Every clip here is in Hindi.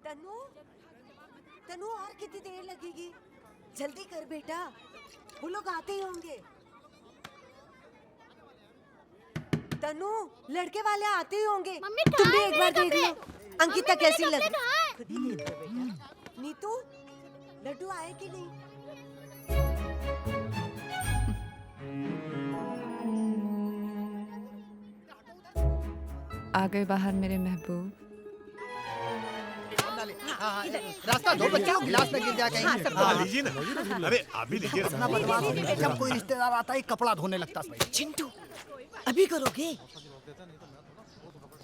तनु, तनु और कितनी देर लगेगी? जल्दी कर बेटा, वो लोग आते ही होंगे। तनु, लड़के वाले आते ही होंगे। तुम भी एक बार देख लो अंकिता कैसी लग रही है। खुद ही देख लो बेटा। नीतू, लड्डू आए कि नहीं? आ गए बाहर मेरे महबूब। रास्ता दो बच्चों, गिलास में गिर जाए कहीं। लीजिए ना। अरे आप भी लीजिए। जब कोई रिश्तेदार आता है कपड़ा धोने लगता है। चिंटू, अभी करोगे?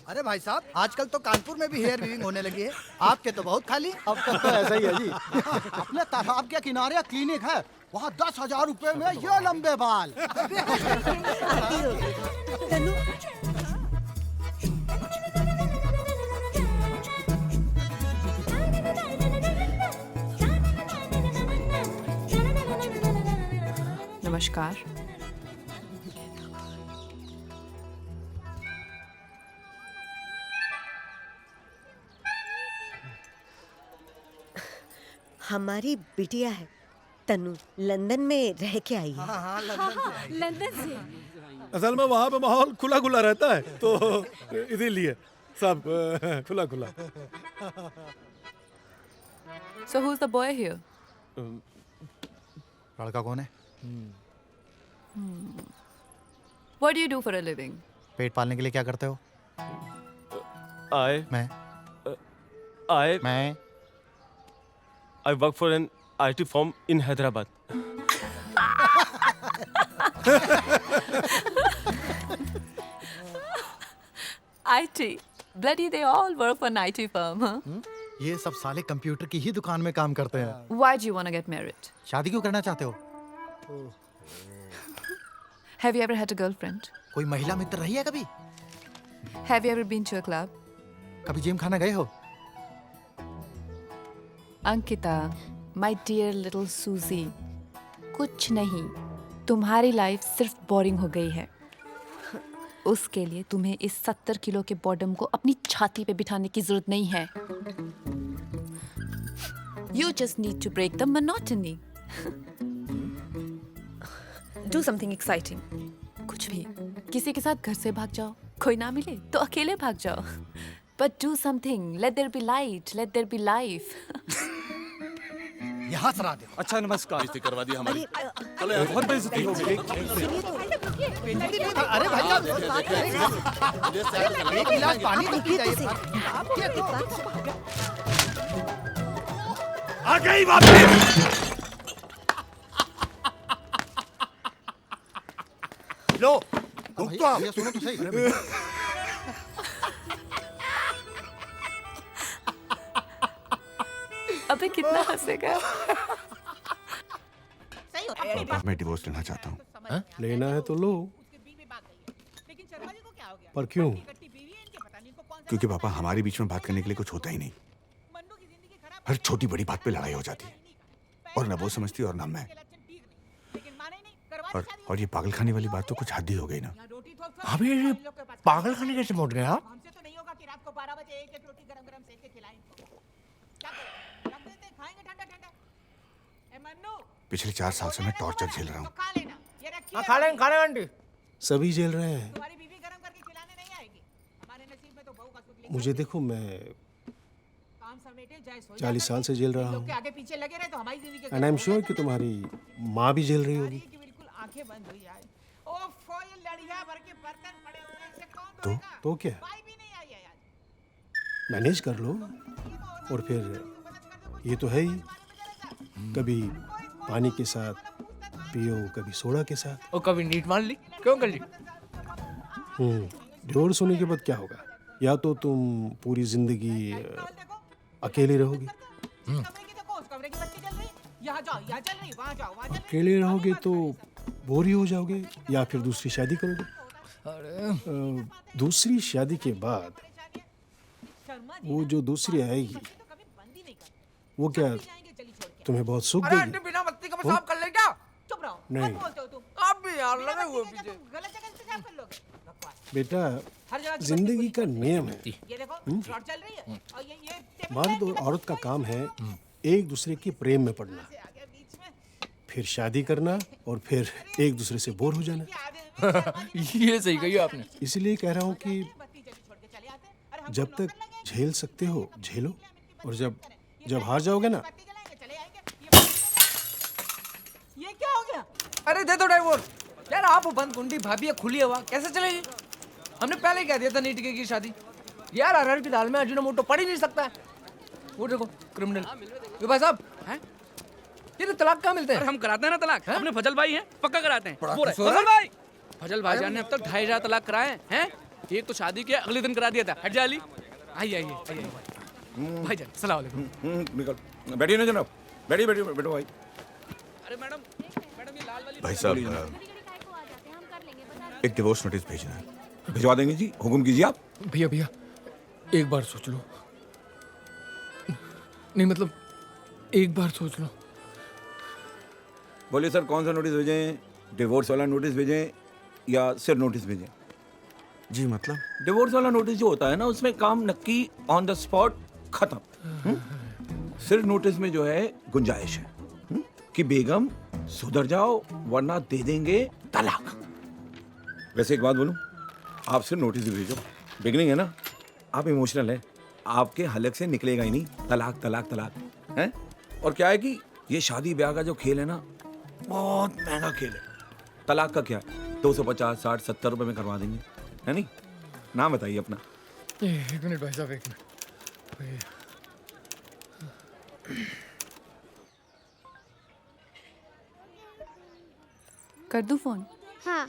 अरे भाई साहब, आजकल तो कानपुर में भी हेयर वीविंग होने लगी है। आपके तो बहुत खाली। अब तक तो ऐसा ही है जी। अपने तालाब के किनारे क्लिनिक है, वहाँ 10,000 रुपए में ये लंबे बाल। आती होगी। तनु, नमस्कार। हमारी बिटिया है तनु, लंदन में रह के आई है। हाँ, लंदन से। असल में वहाँ पे माहौल खुला खुला रहता है तो इसीलिए सब खुला खुला। So who's the boy here? लड़का कौन है? What do you do for a living? पेट पालने के लिए क्या करते हो? मैं I work for an IT firm in Hyderabad. IT. Bloody, they all work for an IT firm, huh? ये सब साले कंप्यूटर की ही दुकान में काम करते हैं। Why do you want to get married? शादी क्यों करना चाहते हो? Have you ever had a girlfriend? कोई महिला मित्र रही है कभी? Have you ever been to a club? कभी जिम खाना गए हो? Ankita, my dear little Susie, कुछ नहीं, तुम्हारी लाइफ सिर्फ बोरिंग हो गई है। उसके लिए तुम्हें इस 70 किलो के बॉडम को अपनी छाती पे बिठाने की जरूरत नहीं है। You just need to break the monotony. Do something exciting. कुछ भी, किसी के साथ घर से भाग जाओ, कोई ना मिले तो अकेले भाग जाओ। But do something. Let there be light. Let there be life. यहाँ सरा दे। अच्छा नमस्कार। बेइज्जती करवा दी हमारी। चलो यार, बहुत बेइज्जती हो गई। अरे भाई साहब, एक गिलास पानी तो पी जाइए। आ गई वापस। लो, भैया सुनो तो सही। अबे कितना हंसेगा। मैं डिवोर्स लेना चाहता हूँ। लेना है तो लो, पर क्यों? क्योंकि पापा हमारे बीच में बात करने के लिए कुछ होता ही नहीं। हर छोटी बड़ी बात पे लड़ाई हो जाती है, और न वो समझती और न मैं। और ये पागलखाने वाली बात तो कुछ हद ही हो गई ना। अबे ये पागलखाने कैसे पहुंच गए आप? पिछले 4 साल से मैं टॉर्चर झेल रहा हूँ। खा लेंगे आंटी। सभी झेल रहे हैं। मुझे देखो, मैं 40 साल से झेल रहा हूँ। एंड आई एम श्योर कि तुम्हारी माँ भी झेल रही होगी। तो क्या, मैनेज कर लो। और फिर ये तो है ही, कभी पानी के साथ पियो, कभी सोडा के साथ। और कभी नीट मान ली, क्यों कर ली? डिवोर्स होने के बाद क्या होगा? या तो तुम पूरी जिंदगी अकेले रहोगी, अकेले रहोगे तो बोर ही हो जाओगे, या फिर दूसरी शादी करोगे। दूसरी शादी के बाद वो जो दूसरी आएगी वो क्या तुम्हें बहुत सुख अरे देगी? आंटी बिना बत्ती का पेशाब कर ले क्या? चुप रहो, नहीं। मत बोलते हो तुम। आप भी यार लगे हुए पीछे। गलत जगह से पेशाब कर लोगे। बेटा, जिंदगी का नियम है। ये देखो, रॉड चल रही है और ये मर्द और औरत का काम है एक दूसरे के प्रेम में पड़ना, फिर शादी करना और फिर एक दूसरे से बोर हो जाना। ये सही कही आपने। इसलिए कह रहा हूँ कि जब तक झेल सकते हो झेलो, और जब हार जाओगे ना, ये क्या हो गया? अरे दे दो ड्राइवर यार, आप बंद कुंडी, भाभी है खुली हवा, कैसे चलेगी? हमने पहले ही कह दिया था नहीं टिकेगी शादी। यार अरहर की दाल में अजीनोमोटो पड़ ही नहीं सकता है। वो देखो क्रिमिनल, ये भाई साहब हैं, ये तो तलाक कहाँ मिलते हैं? हम कराते हैं ना तलाक, अपने फजल भाई हैं, पक्का कराते हैं। बड़ा बोल रहे, खुश हो रहा फजल भाई, फजल भाईजान ने अब तक 2500 तलाक कराए हैं। एक तो शादी के अगले दिन करा दिया था। हट जा अली, आइए आइए आइए भाईजान, सलाम वालेकुम। निकल, बैठिए ना जनाब, बैठिए बैठिए बैठो भाई। अरे मैडम, मैडम ये लाल वाली भाई साहब, एक डिवोर्स नोटिस भेजना है, भिजवा देंगे जी, हुक्म कीजिए आप। भैया भैया एक बार सोच लो, नहीं मतलब एक बार सोच लो। बोलिए सर, कौन सा नोटिस भेजें? डिवोर्स वाला नोटिस भेजें या सिर्फ नोटिस भेजें? जी मतलब डिवोर्स वाला नोटिस जो होता है ना, उसमें काम नक्की ऑन द स्पॉट खत्म। सिर्फ नोटिस में जो है गुंजाइश है कि बेगम सुधर जाओ वरना दे देंगे तलाक। वैसे एक बात बोलूं, आप सिर्फ नोटिस ही भेजो, बिगनिंग है ना, आप इमोशनल है, आपके हलक से निकलेगा ही नहीं तलाक तलाक तलाक हैं। और क्या है कि ये शादी ब्याह का जो खेल है ना, बहुत महंगा खेल है। तलाक का क्या है, 250, 60, 70 रुपए में करवा देंगे, है नहीं? नाम बताइए अपना। एक मिनट भाई साहब, एक मिनट। कर दूं फोन? हाँ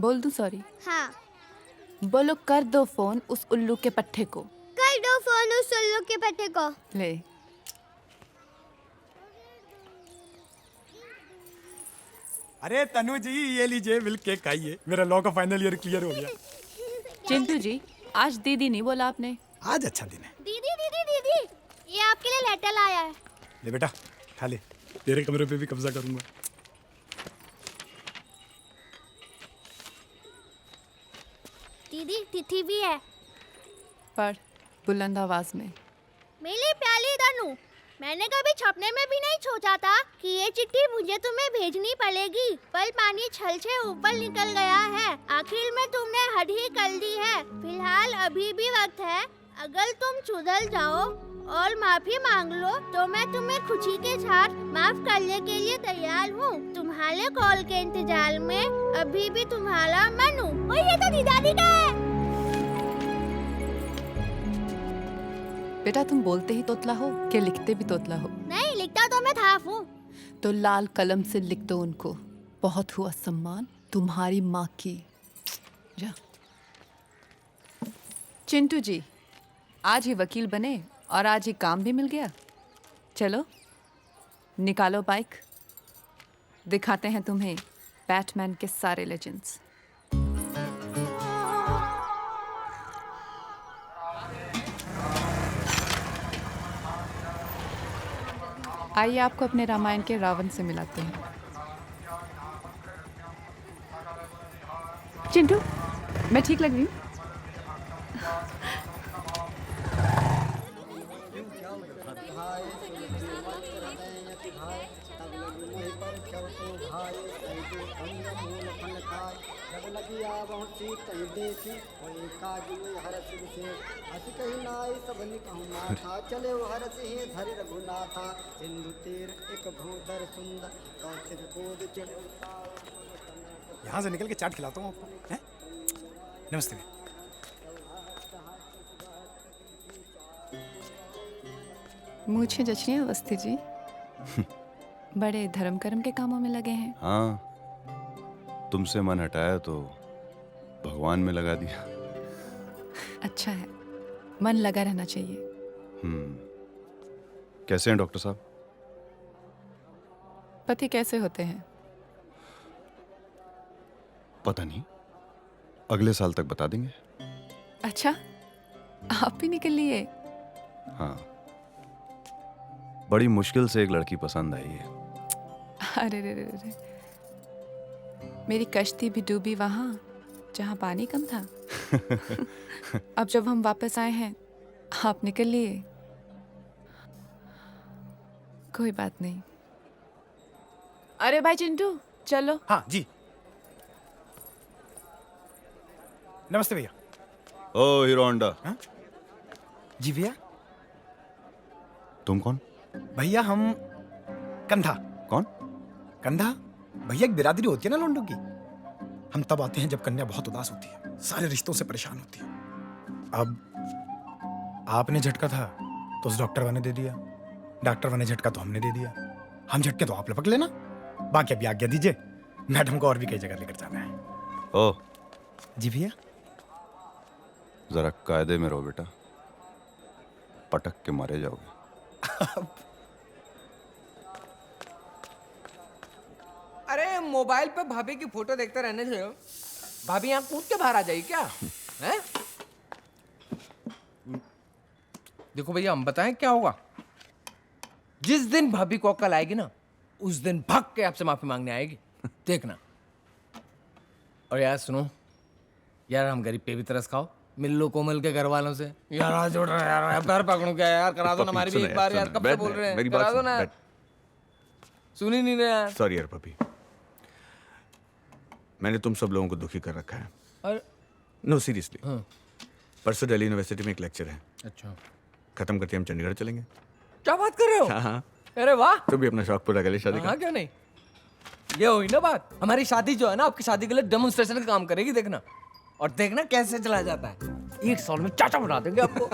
बोल दूं सॉरी? हाँ। बोलो कर दो फोन उस उल्लू के पट्टे को। कर दो फोन उस उल्लू के पट्टे को। ले। अरे तनु जी, ये लीजिए मिल्क केक खाइए, मेरा लॉ का फाइनल ईयर क्लियर हो गया। चिंटू जी, आज दीदी नहीं बोला आपने? आज अच्छा दिन है। दीदी दीदी दीदी, ये आपके लिए लेटर लाया है। ले बेटा खा ले, तेरे कमरे पे भी कब्जा करूंगा। दीदी तिथि भी है। पढ़ बुलंद आवाज में। मेरी प्याली तनु, मैंने कभी सपने में भी नहीं सोचा था कि ये चिट्ठी मुझे तुम्हें भेजनी पड़ेगी, पर पानी छल से ऊपर निकल गया है। आखिर में तुमने हद ही कर दी है। फिलहाल अभी भी वक्त है, अगर तुम सुधर जाओ और माफी मांग लो तो मैं तुम्हें खुशी के साथ माफ करने के लिए तैयार हूँ। तुम्हारे कॉल के इंतजार में अभी भी तुम्हारा मनु। और ये तो दीदादी का है। बेटा तुम बोलते ही तोतला हो कि लिखते भी तोतला हो? नहीं, लिखता तो मैं था हूँ। तो लाल कलम से लिख दो उनको। बहुत हुआ सम्मान तुम्हारी माँ की। जा। चिंटू जी, आज ही वकील बने और आज ही काम भी मिल गया। चलो निकालो बाइक, दिखाते हैं तुम्हें बैटमैन के सारे लेजेंड्स। आइए आपको अपने रामायण के रावण से मिलाते हैं। चिंटू, मैं ठीक लग रही हूँ? यहाँ से निकल के चाट खिलाता हूँ आपको, हैं? नमस्ते। मुझे जच रही है अवस्थी जी। बड़े धर्म कर्म के कामों में लगे हैं। हाँ, तुमसे मन हटाया तो भगवान में लगा दिया। अच्छा है, मन लगा रहना चाहिए। कैसे हैं डॉक्टर साहब? पति कैसे होते हैं? पता नहीं, अगले साल तक बता देंगे। अच्छा, आप भी निकल लिए? हाँ, बड़ी मुश्किल से एक लड़की पसंद आई है। अरे रे रे रे, मेरी कश्ती भी डूबी वहां जहां पानी कम था। अब जब हम वापस आए हैं, आप निकल लिए। कोई बात नहीं। अरे भाई चिंटू चलो। हाँ जी। नमस्ते भैया। ओ हीरो होंडा। जी भैया। तुम कौन? भैया हम कंधा। कौन? कंधा भैया एक बिरादरी होती है ना लोंडों की। हम तब आते हैं जब कन्या बहुत उदास होती है, सारे रिश्तों से परेशान होती है। अब आपने झटका था तो उस डॉक्टर वाले ने दे दिया, डॉक्टर वाले झटका तो हमने दे दिया, हम झटके तो आप लपक लेना। बाकी अभी आज्ञा दीजिए, मैडम को और भी कई जगह लेकर जाना है। ओ जी भैया। जरा कायदे में रहो बेटा, पटक के मारे जाओगे। अरे मोबाइल पे भाभी की फोटो देखते रहने से भाभी यहाँ कूद के बाहर आ जाएगी क्या? हैं? देखो भैया हम बताएं क्या होगा। जिस दिन भाभी को अक्ल आएगी ना, उस दिन भाग के आपसे माफी मांगने आएगी, देखना। और यार सुनो यार, हम गरीब पे भी तरस खाओ, मिल लो कोमल के घर वालों से। यार आज जोड़ रहा यार, पैर पकड़ो क्या यार, करा दो ना हमारी भी एक बार यार, कब से बोल रहे हैं, करा दो ना। सुन ही नहीं रहे यार। सॉरी यार पपी, मैंने तुम सब लोगों को दुखी कर रखा है। और नो सीरियसली, परसों दिल्ली यूनिवर्सिटी में एक लेक्चर है। अच्छा, खत्म करके हम चंडीगढ़ चलेंगे। क्या बात कर रहे हो? हाँ। अरे वाह, तुम भी अपना शौक पूरा कर ले शादी का। हाँ क्यों नहीं। ये हुई ना बात, हमारी शादी जो है ना, आपकी शादी के लिए डेमोन्स्ट्रेशन का काम करेगी, देखना। और देखना कैसे चला जाता है, 1 साल में चाचा बना देंगे आपको।